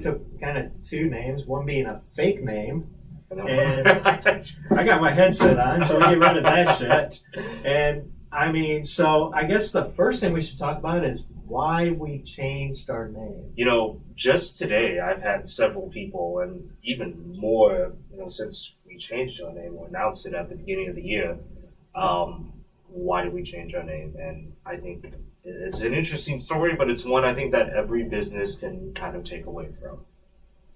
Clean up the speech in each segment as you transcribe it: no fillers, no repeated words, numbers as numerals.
took kind of two names, one being a fake name. And And I got my headset on, so we get rid of that shit. And I mean, so I guess the first thing we should talk about is why we changed our name. just today, I've had several people, and even more, since we changed our name or announced it at the beginning of the year. Why did we change our name? And I think it's an interesting story, but it's one I think that every business can kind of take away from.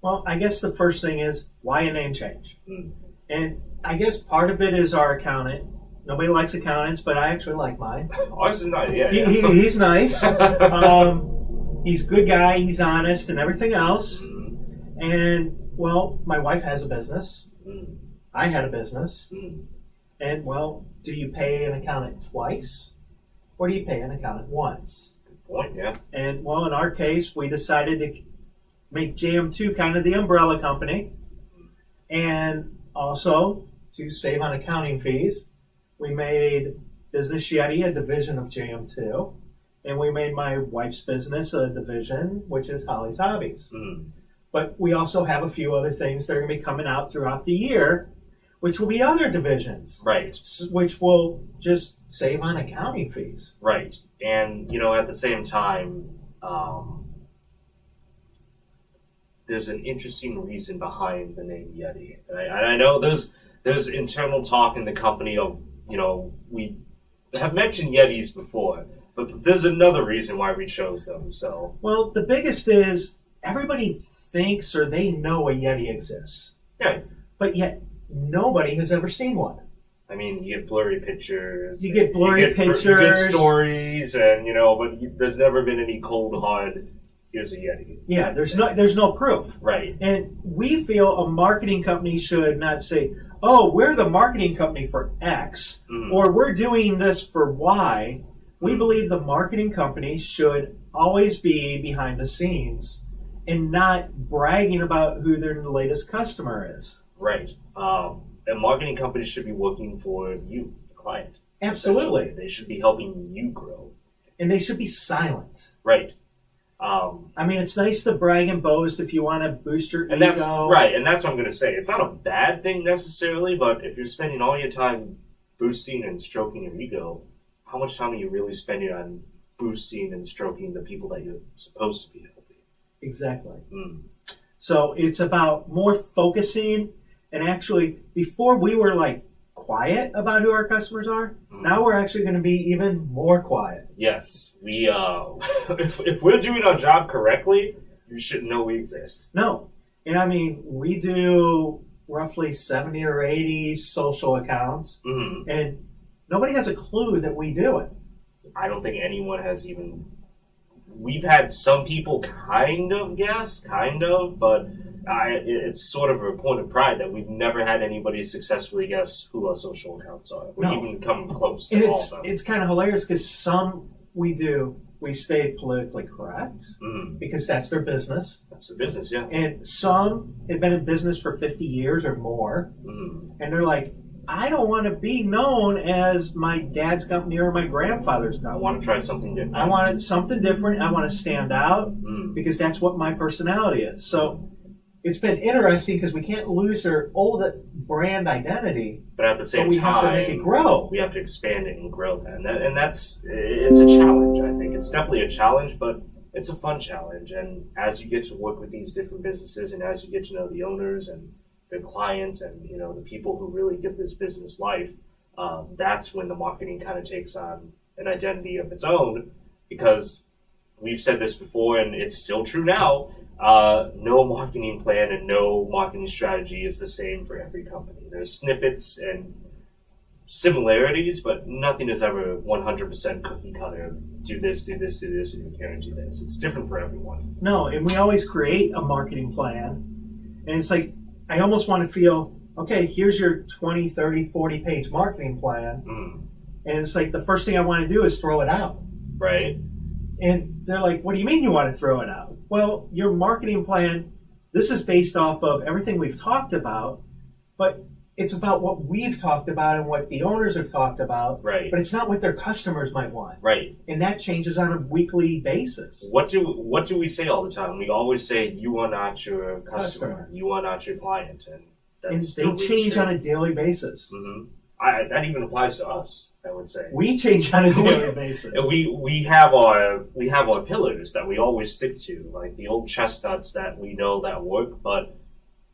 Well, I guess the first thing is why a name change? Mm. And I guess part of it is our accountant. Nobody likes accountants, but I actually like mine. Ours is not, yeah. He's nice. He's a good guy. He's honest and everything else. Mm. And, well, my wife has a business. Mm. I had a business. Mm. And, well, do you pay an accountant twice? Or do you pay an accountant once? Good point, yeah. And, well, in our case, we decided to make JM2 kind of the umbrella company. And also, to save on accounting fees, we made Business YETI a division of JM2. And we made my wife's business a division, which is Holly's Hobbies. Mm. But we also have a few other things that are going to be coming out throughout the year, which will be other divisions. Right. Which will just save on accounting fees. Right. And, at the same time, there's an interesting reason behind the name YETI. And I know there's internal talk in the company of, we have mentioned Yetis before, but there's another reason why we chose them. So, well, the biggest is everybody thinks or they know a Yeti exists. yeah. But yet nobody has ever seen one. I mean, you get blurry pictures. You get blurry pictures. You get stories, and but there's never been any cold hard. Here's a Yeti. Yeah, there's no proof. Right. And we feel a marketing company should not say, "Oh, we're the marketing company for X," or "We're doing this for Y." We believe the marketing company should always be behind the scenes and not bragging about who their latest customer is. Right. A marketing company should be working for you, the client. Absolutely. They should be helping you grow. And they should be silent. Right. I mean, it's nice to brag and boast if you want to boost your ego. That's right, and that's what I'm going to say. It's not a bad thing necessarily, but if you're spending all your time boosting and stroking your ego, how much time are you really spending on boosting and stroking the people that you're supposed to be helping? Exactly. Mm. So it's about more focusing, and actually, before we were quiet about who our customers are, now we're actually going to be even more quiet. Yes, we if we're doing our job correctly, you should know we exist. No, and I mean, we do roughly 70 or 80 social accounts, and nobody has a clue that we do it. I don't think anyone has even. We've had some people kind of guess, but it's sort of a point of pride that we've never had anybody successfully guess who our social accounts are. We've even come close to all of them. It's kind of hilarious because some we stay politically correct because that's their business. That's their business, yeah. And some have been in business for 50 years or more, and they're like, I don't want to be known as my dad's company or my grandfather's company. I want to try something different. I want something different. I want to stand out because that's what my personality is. So it's been interesting because we can't lose our old brand identity, but at the same time, we have to make it grow. We have to expand it and grow that, and it's a challenge. I think it's definitely a challenge, but it's a fun challenge. And as you get to work with these different businesses, and as you get to know the owners and their clients, and the people who really give this business life, that's when the marketing kind of takes on an identity of its own. Because we've said this before, and it's still true now. No marketing plan and no marketing strategy is the same for every company. There's snippets and similarities, but nothing is ever 100% cookie cutter. Do this, and you guarantee this. It's different for everyone. No, and we always create a marketing plan, and it's like, I almost want to feel, okay, here's your 20, 30, 40-page marketing plan, and it's like the first thing I want to do is throw it out. Right. And they're like, what do you mean you want to throw it out? Well, your marketing plan, this is based off of everything we've talked about, but it's about what we've talked about and what the owners have talked about, Right. but it's not what their customers might want. Right. And that changes on a weekly basis. What do we say all the time? We always say, "You are not your customer. You are not your client," and And that's they change on a daily basis. Mm-hmm. That even applies to us, I would say. We change on a daily basis. And we have our pillars that we always stick to, like the old chestnuts that we know that work. But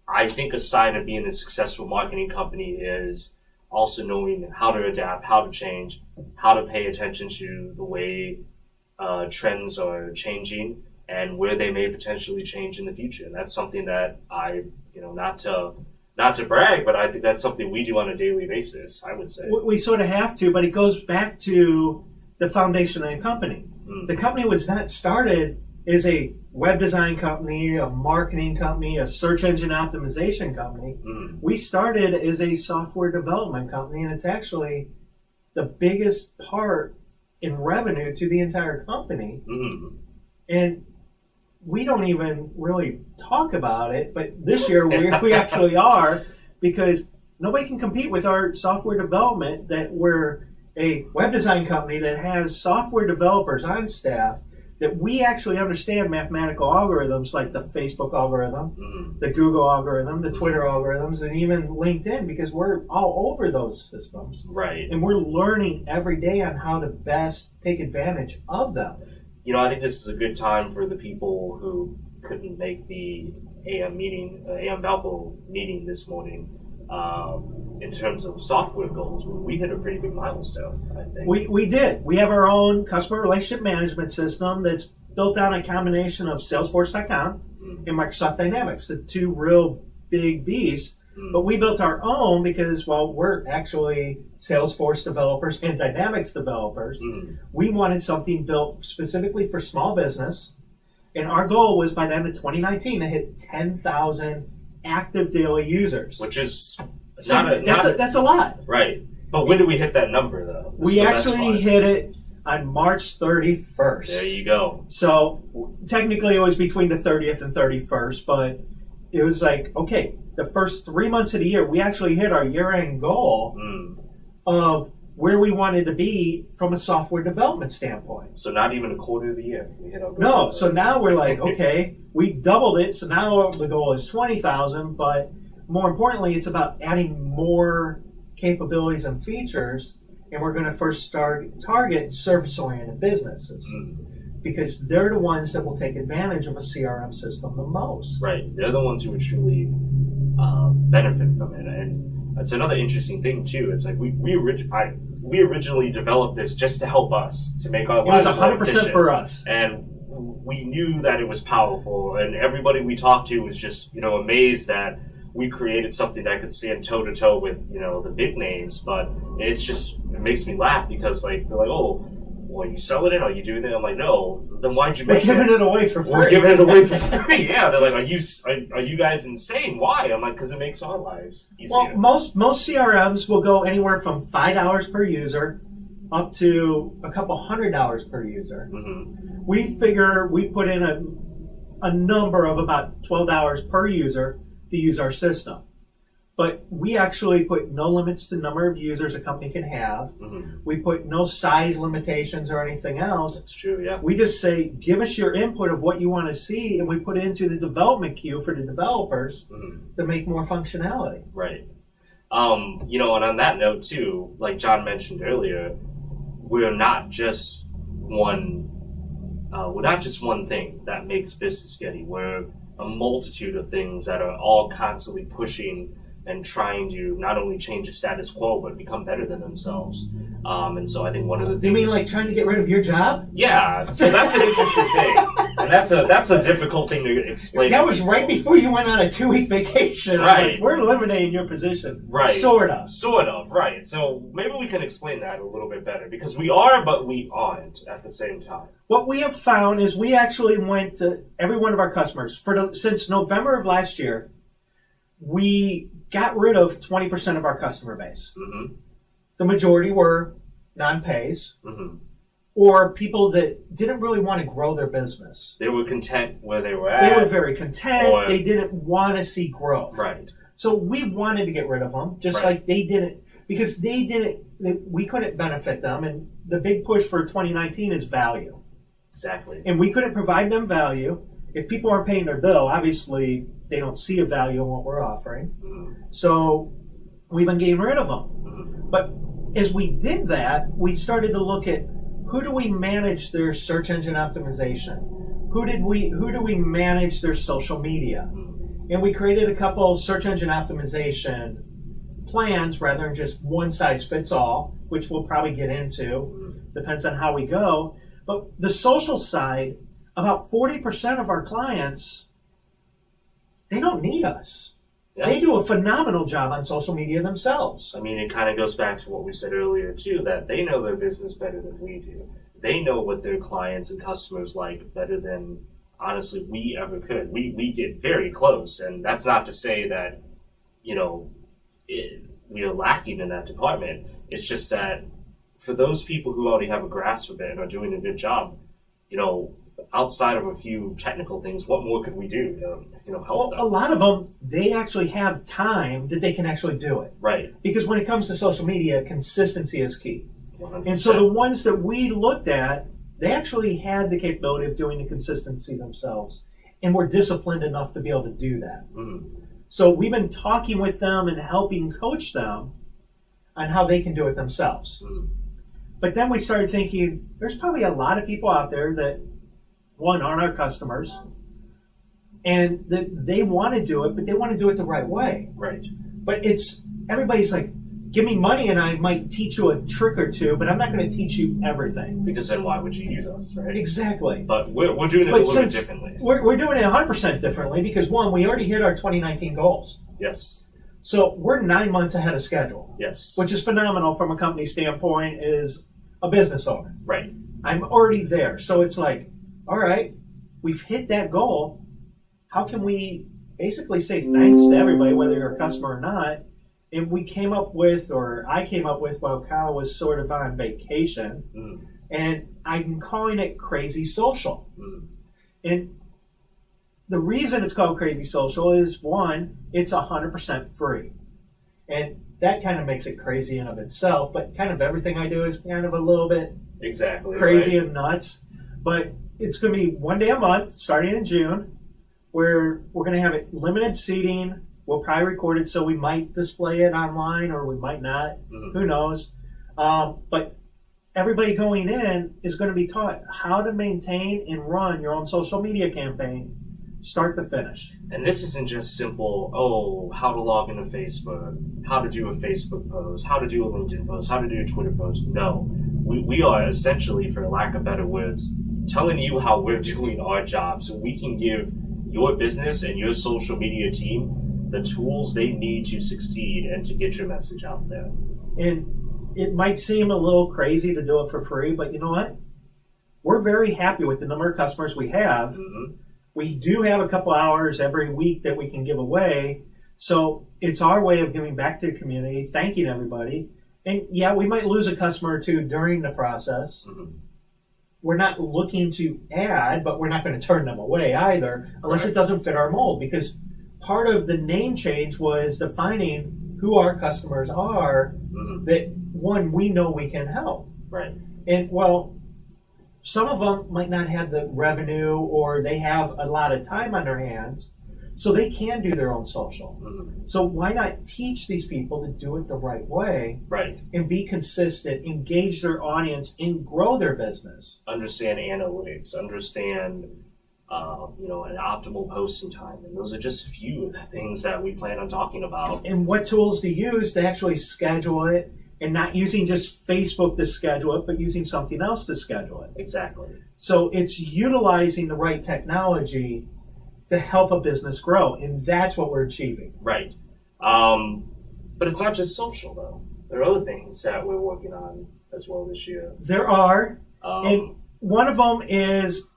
I think a sign of being a successful marketing company is also knowing how to adapt, how to change, how to pay attention to the way trends are changing and where they may potentially change in the future. And that's something that not to brag, but I think that's something we do on a daily basis, I would say. We sort of have to, but it goes back to the foundation of the company. Mm. The company was not started as a web design company, a marketing company, a search engine optimization company. Mm. We started as a software development company, and it's actually the biggest part in revenue to the entire company. Mm. And we don't even really talk about it, but this year we actually are, because nobody can compete with our software development, that we're a web design company that has software developers on staff, that we actually understand mathematical algorithms like the Facebook algorithm, the Google algorithm, the Twitter algorithms, and even LinkedIn, because we're all over those systems. Right. And we're learning every day on how to best take advantage of them. I think this is a good time for the people who couldn't make the AM Valpo meeting this morning. In terms of software goals, we hit a pretty big milestone, I think. We did. We have our own customer relationship management system that's built on a combination of Salesforce.com and Microsoft Dynamics, the two real big beasts. But we built our own because, we're actually Salesforce developers and Dynamics developers. We wanted something built specifically for small business. And our goal was by the end of 2019 to hit 10,000 active daily users. Which is that's a lot. Right. But when did we hit that number, though? We actually hit it on March 31st. There you go. So technically it was between the 30th and 31st, but it was like, okay, the first 3 months of the year, we actually hit our year-end goal of where we wanted to be from a software development standpoint. So not even a quarter of the year we hit our goal. No, so now we're like, okay, we doubled it, so now the goal is 20,000, but more importantly, it's about adding more capabilities and features, and we're going to first target service-oriented businesses. Because they're the ones that will take advantage of a CRM system the most. Right. They're the ones who would truly benefit from it. And that's another interesting thing, too. It's like we originally developed this just to help us, to make our lives more efficient. It was 100% for us. And we knew that it was powerful. And everybody we talked to was just, amazed that we created something that could stand toe-to-toe with, the big names. But it makes me laugh because, they're like, oh, well, you selling it? Are you doing it? I'm like, no. Then why'd you make it? We're giving it away for free. We're giving it away for free. Yeah. They're like, are you guys insane? Why? I'm like, because it makes our lives easier. Well, most CRMs will go anywhere from $5 per user up to a couple $100 per user. We figure we put in a number of about $12 per user to use our system. But we actually put no limits to the number of users a company can have. We put no size limitations or anything else. That's true, yeah. We just say, give us your input of what you want to see, and we put it into the development queue for the developers to make more functionality. Right. And on that note, too, like John mentioned earlier, we're not just one thing that makes business Yeti. We're a multitude of things that are all constantly pushing and trying to not only change the status quo, but become better than themselves. And so I think one of the things... You mean like trying to get rid of your job? Yeah, so that's an interesting thing. And that's a difficult thing to explain. That was right before you went on a 2-week vacation. Right. Like, we're eliminating your position. Right. Sort of, right. So maybe we can explain that a little bit better, because we are, but we aren't at the same time. What we have found is we actually went to every one of our customers. Since November of last year, we got rid of 20% of our customer base. The majority were non-pays or people that didn't really want to grow their business. They were content where they were at. They were very content. They didn't want to see growth. Right. So we wanted to get rid of them, just Right. like they didn't, because we couldn't benefit them. And the big push for 2019 is value. Exactly. And we couldn't provide them value. If people aren't paying their bill, obviously they don't see a value in what we're offering. Mm-hmm. So we've been getting rid of them. Mm-hmm. But as we did that, we started to look at who do we manage their search engine optimization? Who do we manage their social media? And we created a couple search engine optimization plans rather than just one size fits all, which we'll probably get into. Depends on how we go. But the social side, about 40% of our clients, they don't need us. Yeah. They do a phenomenal job on social media themselves. I mean, it kind of goes back to what we said earlier, too, that they know their business better than we do. They know what their clients and customers like better than, honestly, we ever could. We get very close, and that's not to say that, we are lacking in that department. It's just that for those people who already have a grasp of it and are doing a good job, outside of a few technical things, what more could we do to help them? A lot of them, they actually have time that they can actually do it. Right. Because when it comes to social media, consistency is key. 100%. And so the ones that we looked at, they actually had the capability of doing the consistency themselves and were disciplined enough to be able to do that. Mm-hmm. So we've been talking with them and helping coach them on how they can do it themselves. Mm-hmm. But then we started thinking, there's probably a lot of people out there that, one, aren't our customers, and that they want to do it, but they want to do it the right way. Right. But everybody's like, give me money and I might teach you a trick or two, but I'm not going to teach you everything. Because then why would you use us, right? Exactly. But we're doing it a little bit differently. We're doing it 100% differently because, one, we already hit our 2019 goals. Yes. So we're 9 months ahead of schedule. Yes. Which is phenomenal from a company standpoint as a business owner. Right. I'm already there. So it's like, all right, we've hit that goal. How can we basically say thanks to everybody, whether you're a customer or not? And I came up with while Kyle was sort of on vacation, and I'm calling it Crazy Social. And the reason it's called Crazy Social is, one, it's 100% free. And that kind of makes it crazy in of itself, but kind of everything I do is kind of a little bit crazy and nuts. But it's going to be one day a month, starting in June, where we're going to have it limited seating. We'll probably record it, so we might display it online or we might not. Who knows? But everybody going in is going to be taught how to maintain and run your own social media campaign, start to finish. And this isn't just simple, how to log into Facebook, how to do a Facebook post, how to do a LinkedIn post, how to do a Twitter post. No. We are essentially, for lack of better words, telling you how we're doing our job so we can give your business and your social media team the tools they need to succeed and to get your message out there. And it might seem a little crazy to do it for free, but you know what? We're very happy with the number of customers we have. We do have a couple hours every week that we can give away. So it's our way of giving back to the community, thanking everybody. And yeah, we might lose a customer or two during the process. We're not looking to add, but we're not going to turn them away either, unless it doesn't fit our mold. Because part of the name change was defining who our customers are, that, one, we know we can help. Right. And, well, some of them might not have the revenue or they have a lot of time on their hands, so they can do their own social. So why not teach these people to do it the right way? Right. And be consistent, engage their audience, and grow their business. Understand analytics, understand an optimal posting time. And those are just a few of the things that we plan on talking about. And what tools to use to actually schedule it, and not using just Facebook to schedule it, but using something else to schedule it. Exactly. So it's utilizing the right technology to help a business grow, and that's what we're achieving. Right. But it's not just social, though. There are other things that we're working on as well this year. There are, and one of them is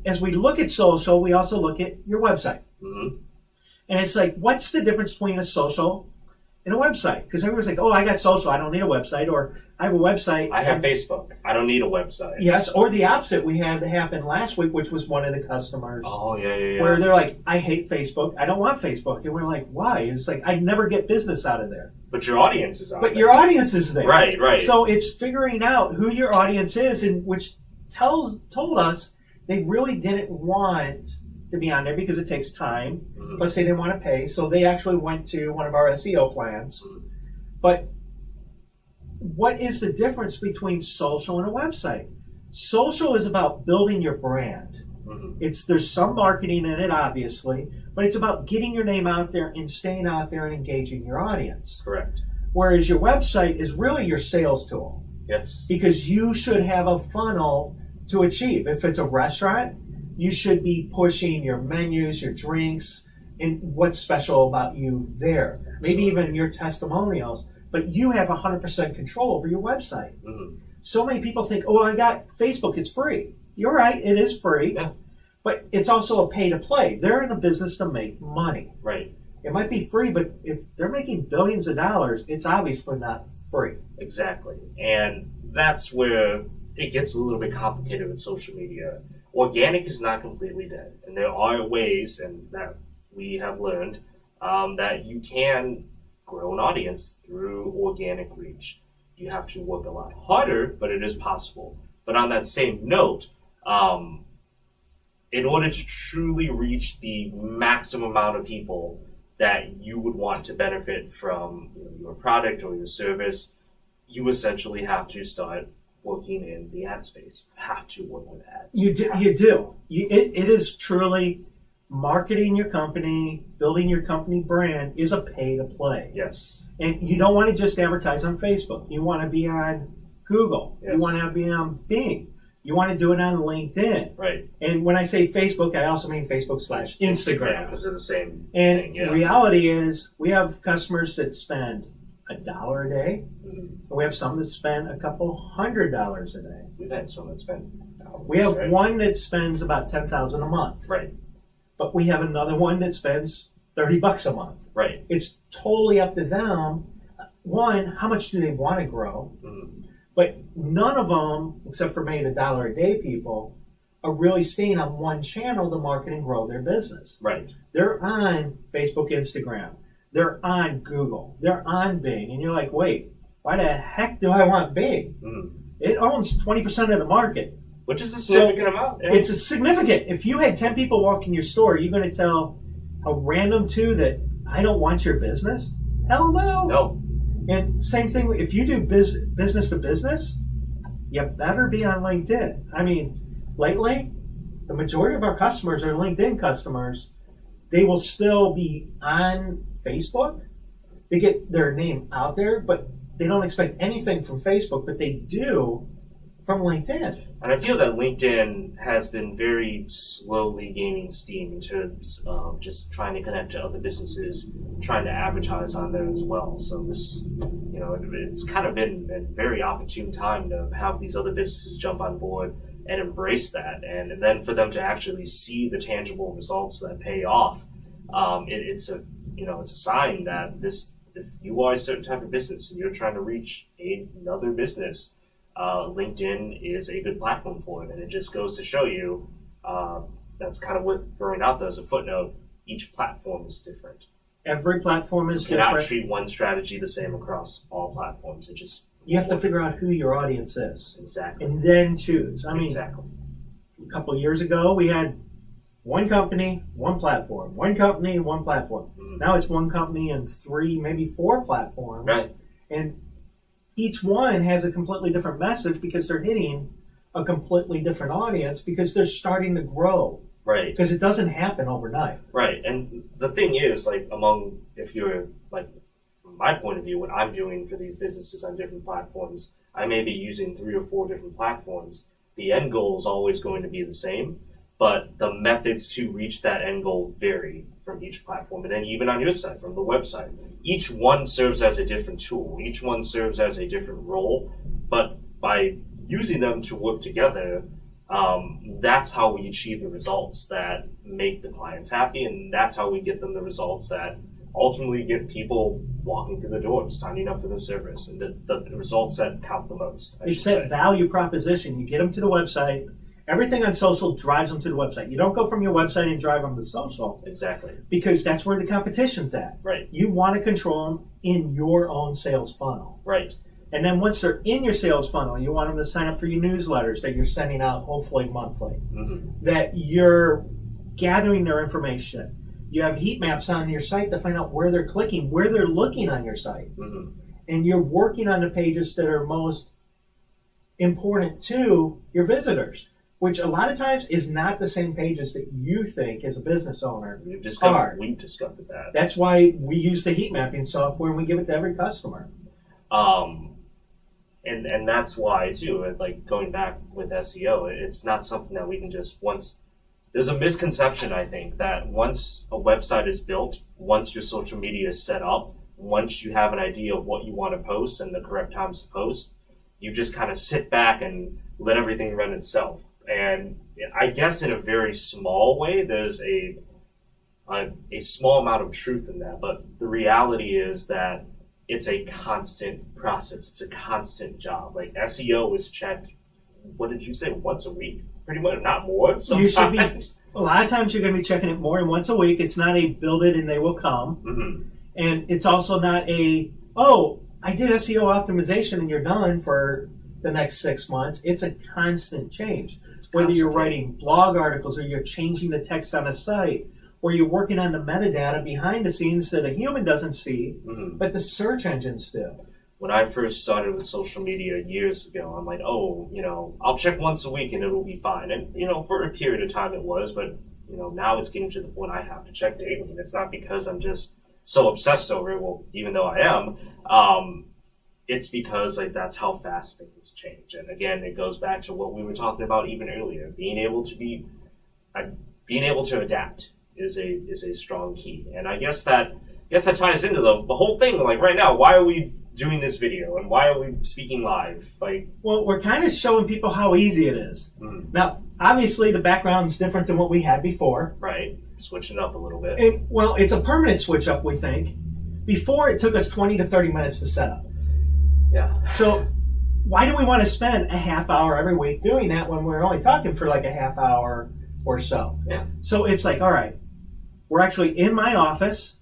as we look at social, we also look at your website. And it's like, what's the difference between a social and a website. Because everyone's like, oh, I got social, I don't need a website. Or I have a website. I have Facebook. I don't need a website. Yes, or the opposite we had happen last week, which was one of the customers. Oh, yeah. Where they're like, I hate Facebook. I don't want Facebook. And we're like, why? It's like, I never get business out of there. But your audience is on But there. your audience is there. Right. So it's figuring out who your audience is, and which told us they really didn't want to be on there because it takes time. Mm-hmm. Plus, they didn't want to pay. So they actually went to one of our SEO plans. Mm-hmm. But what is the difference between social and a website? Social is about building your brand. Mm-hmm. There's some marketing in it, obviously, but it's about getting your name out there and staying out there and engaging your audience. Correct. Whereas your website is really your sales tool. Yes. Because you should have a funnel to achieve. If it's a restaurant, you should be pushing your menus, your drinks, and what's special about you there. Maybe even your testimonials. But you have 100% control over your website. Mm-hmm. So many people think, oh, I got Facebook, it's free. You're right, it is free. Yeah. But it's also a pay to play. They're in a business to make money. Right. It might be free, but if they're making billions of dollars, it's obviously not free. Exactly. And that's where it gets a little bit complicated with social media. Organic is not completely dead. And there are ways, and that we have learned, that you can grow an audience through organic reach. You have to work a lot harder, but it is possible. But on that same note, in order to truly reach the maximum amount of people that you would want to benefit from your product or your service, you essentially have to start working in the ad space. You have to work with ads. You do. It is truly marketing your company, building your company brand is a pay to play. Yes. And you don't want to just advertise on Facebook. You want to be on Google. Yes. You want to be on Bing. You want to do it on LinkedIn. Right. And when I say Facebook, I also mean Facebook/Instagram. Because they're the same And thing. Yeah. reality is we have customers that spend $1 a day. Mm-hmm. And we have some that spend a couple $100 a day. We've had some that spend hours, We have right? one that spends about $10,000 a month. Right. But we have another one that spends $30 a month. Right. It's totally up to them. One, how much do they want to grow? Mm-hmm. But none of them, except for maybe $1 a day people, are really staying on one channel to market and grow their business. Right. They're on Facebook, Instagram. They're on Google. They're on Bing. And you're like, wait, why the heck do I want Bing? Mm-hmm. It owns 20% of the market. Which is a significant amount. Yeah. It's a significant. If you had 10 people walk in your store, are you going to tell a random two that I don't want your business? Hell no. No. And same thing, if you do business to business, you better be on LinkedIn. I mean, lately, the majority of our customers are LinkedIn customers. They will still be on Facebook to get their name out there, but they don't expect anything from Facebook, but they do from LinkedIn. And I feel that LinkedIn has been very slowly gaining steam in terms of just trying to connect to other businesses, trying to advertise on there as well. So this, it's kind of been a very opportune time to have these other businesses jump on board and embrace that. And then for them to actually see the tangible results that pay off, it's a sign that if you are a certain type of business and you're trying to reach another business, LinkedIn is a good platform for it. And it just goes to show you, that's kind of worth throwing out there as a footnote, each platform is different. Every platform is You cannot different. treat one strategy the same across all platforms. You have to figure out who your audience is Exactly. and then choose. I mean, Exactly. a couple of years ago, we had one company, one platform. One company, one platform. Mhm. Now it's one company and 3, maybe 4 platforms. Right. And each one has a completely different message because they're hitting a completely different audience because they're starting to grow. Right. Because it doesn't happen overnight. Right. And the thing is, if you're from my point of view, what I'm doing for these businesses on different platforms, I may be using 3 or 4 different platforms. The end goal is always going to be the same, but the methods to reach that end goal vary from each platform. And then even on your side, from the website, each one serves as a different tool. Each one serves as a different role, but by using them to work together, that's how we achieve the results that make the clients happy, and that's how we get them the results that ultimately get people walking through the door, signing up for the service, and the results that count the most. It's that value proposition. You get them to the website. Everything on social drives them to the website. You don't go from your website and drive them to social. Exactly. Because that's where the competition's at. Right. You want to control them in your own sales funnel. Right. And then once they're in your sales funnel, you want them to sign up for your newsletters that you're sending out hopefully monthly. Mm-hmm. That you're gathering their information. You have heat maps on your site to find out where they're clicking, where they're looking on your site. Mm-hmm. And you're working on the pages that are most important to your visitors, which a lot of times is not the same pages that you think as a business owner We've are. discovered that. That's why we use the heat mapping software and we give it to every customer. And that's why too, like going back with SEO, it's not something that we can just there's a misconception, I think, that once a website is built, once your social media is set up, once you have an idea of what you want to post and the correct times to post, you just kind of sit back and let everything run itself. And I guess in a very small way, there's a small amount of truth in that. But the reality is that it's a constant process. It's a constant job. Like SEO is checked, what did you say, once a week? Pretty much, not more sometimes. A lot of times you're going to be checking it more than once a week. It's not a build it and they will come. Mm-hmm. And it's also not I did SEO optimization and you're done for the next 6 months. It's a constant change. Whether you're writing blog articles or you're changing the text on a site or you're working on the metadata behind the scenes that a human doesn't see, mm-hmm. but the search engines do. When I first started with social media years ago, I'm like, I'll check once a week and it'll be fine. And, for a period of time it was, but, now it's getting to the point I have to check daily. And it's not because I'm just so obsessed over it, well, even though I am, it's because that's how fast things change. And again, it goes back to what we were talking about even earlier. Being able to adapt is a strong key. And I guess that ties into the whole thing. Like right now, why are we doing this video and why are we speaking live? Well, we're kind of showing people how easy it is. Mm-hmm. Now, obviously, the background's different than what we had before. Right, switching up a little bit. It's a permanent switch up, we think. Before, it took us 20 to 30 minutes to set up. Yeah. So why do we want to spend a half hour every week doing that when we're only talking for like a half hour or so? Yeah. So it's like, all right, we're actually in my office.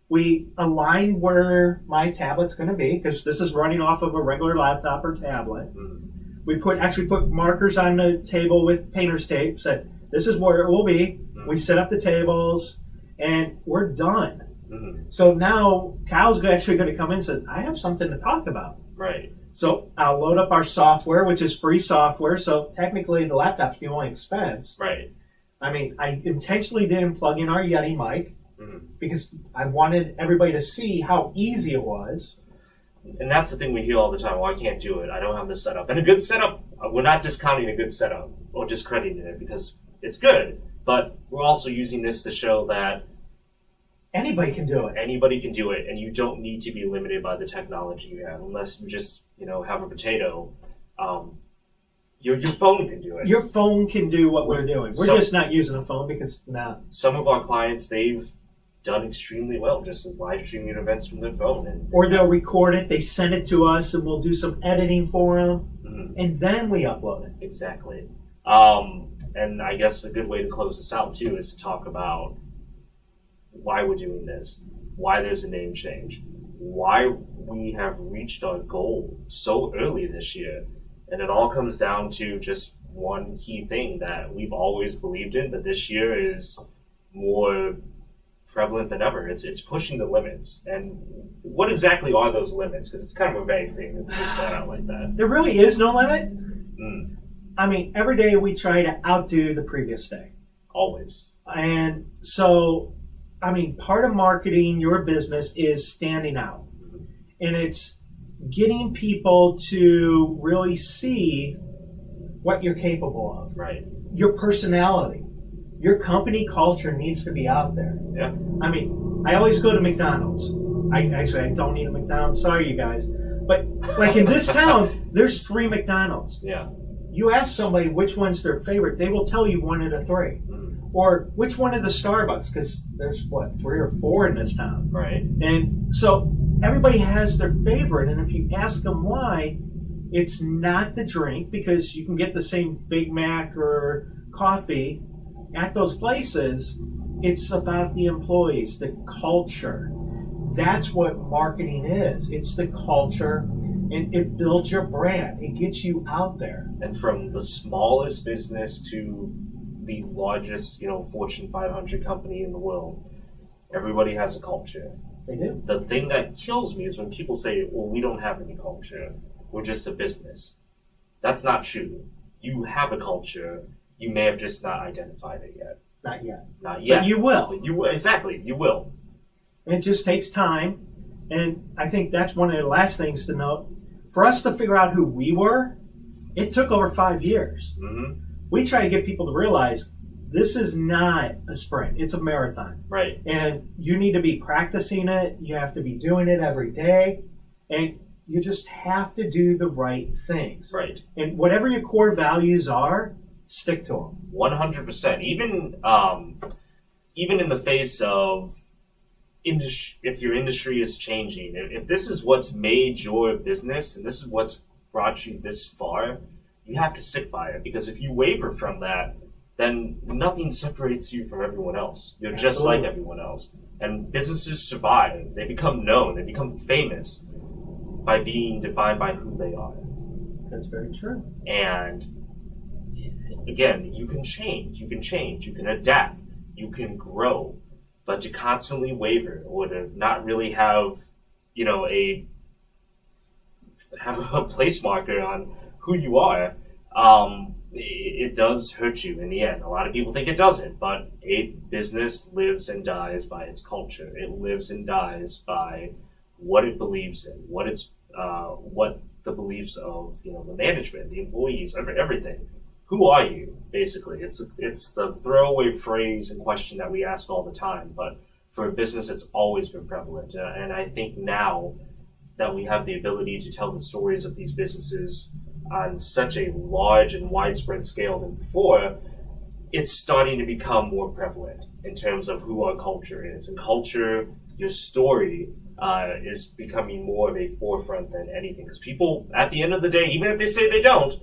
We align where my tablet's going to be because this is running off of a regular laptop or tablet. Mm-hmm. We put markers on the table with painter's tape, said this is where it will be. Mm-hmm. We set up the tables and we're done. Mm-hmm. So now Kyle's actually going to come in and say, I have something to talk about. Right. So I'll load up our software, which is free software. So technically the laptop's the only expense. Right. I mean, I intentionally didn't plug in our YETI mic mm-hmm. because I wanted everybody to see how easy it was. And that's the thing we hear all the time. Well, I can't do it. I don't have the setup. And a good setup, we're not discounting a good setup or discrediting it because it's good. But we're also using this to show that anybody can do it. Anybody can do it, and you don't need to be limited by the technology you have, unless you just, have a potato. Your phone can do it. Your phone can do what we're doing. We're just not using a phone because some of our clients, they've done extremely well, just live streaming events from their phone. Or they'll record it, they send it to us, and we'll do some editing for them, mm-hmm. and then we upload it. Exactly. And I guess a good way to close this out, too, is to talk about why we're doing this, why there's a name change, why we have reached our goal so early this year. And it all comes down to just one key thing that we've always believed in, but this year is more prevalent than ever. It's pushing the limits. And what exactly are those limits? Because it's kind of a vague thing to just start out like that. There really is no limit. Mm. I mean, every day we try to outdo the previous day. Always. And so, I mean, part of marketing your business is standing out. Mm-hmm. And it's getting people to really see what you're capable of. Right. Your personality. Your company culture needs to be out there. Yeah. I mean, I always go to McDonald's. I don't eat a McDonald's. Sorry, you guys. But like in this town, there's 3 McDonald's. Yeah. You ask somebody which one's their favorite, they will tell you 1 of the 3. Mm. Or which one of the Starbucks? Because there's, what, 3 or 4 in this town. Right. And so everybody has their favorite. And if you ask them why, it's not the drink, because you can get the same Big Mac or coffee at those places. It's about the employees, the culture. That's what marketing is. It's the culture, and it builds your brand. It gets you out there. And from the smallest business to the largest, Fortune 500 company in the world, everybody has a culture. They do. The thing that kills me is when people say, well, we don't have any culture. We're just a business. That's not true. You have a culture. You may have just not identified it yet. Not yet. Not yet. But you will. But you will. Exactly. You will. And it just takes time. And I think that's one of the last things to note. For us to figure out who we were, it took over 5 years. Mm-hmm. We try to get people to realize this is not a sprint. It's a marathon. Right. And you need to be practicing it. You have to be doing it every day. And you just have to do the right things. Right. And whatever your core values are, stick to them. 100%. Even in the face of if your industry is changing, if this is what's made your business and this is what's brought you this far, you have to stick by it. Because if you waver from that, then nothing separates you from everyone else. You're just like everyone else. And businesses survive. They become known. They become famous by being defined by who they are. That's very true. And again, you can change, you can adapt, you can grow, but to constantly waver or to not really have, a place marker on who you are, it does hurt you in the end. A lot of people think it doesn't, but a business lives and dies by its culture. It lives and dies by what it believes in, what the beliefs of the management, the employees, everything. Who are you? Basically, it's the throwaway phrase and question that we ask all the time. But for a business, it's always been prevalent, and I think now that we have the ability to tell the stories of these businesses on such a large and widespread scale than before, it's starting to become more prevalent in terms of who our culture is. And culture, your story, is becoming more of a forefront than anything. Because people, at the end of the day, even if they say they don't,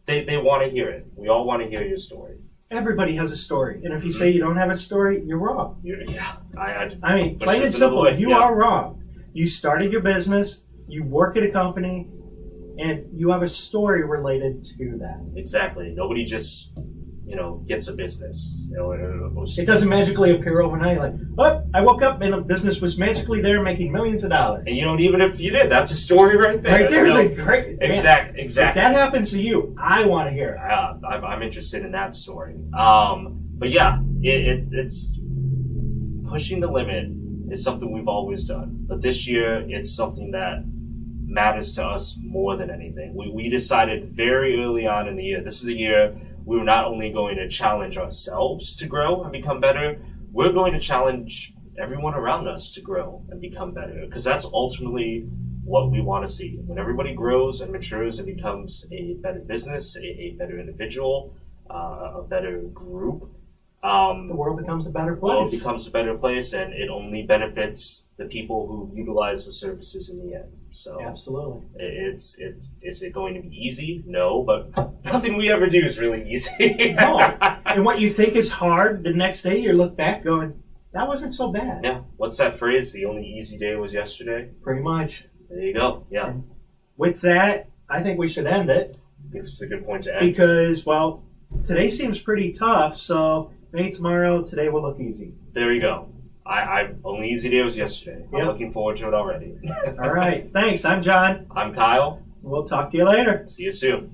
they want to hear it. We all want to hear your story. Everybody has a story. And if you say you don't have a story, you're wrong. I mean, plain and simple, you are wrong. You started your business, you work at a company, and you have a story related to that. Exactly. Nobody just, gets a business. It doesn't magically appear overnight. Like, oh, I woke up and a business was magically there making millions of dollars. And even if you did, that's a story right there. Right there's a great... Exactly. If that happens to you, I want to hear it. I'm interested in that story. But yeah, it's pushing the limit is something we've always done. But this year, it's something that matters to us more than anything. We decided very early on in the year, this is a year we were not only going to challenge ourselves to grow and become better, we're going to challenge everyone around us to grow and become better. Because that's ultimately what we want to see. When everybody grows and matures and becomes a better business, a better individual, a better group, the world becomes a better place. The world becomes a better place, and it only benefits the people who utilize the services in the end. So absolutely. Is it going to be easy? No, but nothing we ever do is really easy. No. And what you think is hard, the next day you look back going, that wasn't so bad. Yeah. What's that phrase? The only easy day was yesterday? Pretty much. There you go. Yeah. And with that, I think we should end it. This is a good point to end. Because, well, today seems pretty tough, so maybe tomorrow, today will look easy. There you go. I only easy day was yesterday. Yep. I'm looking forward to it already. All right. Thanks. I'm John. I'm Kyle. We'll talk to you later. See you soon.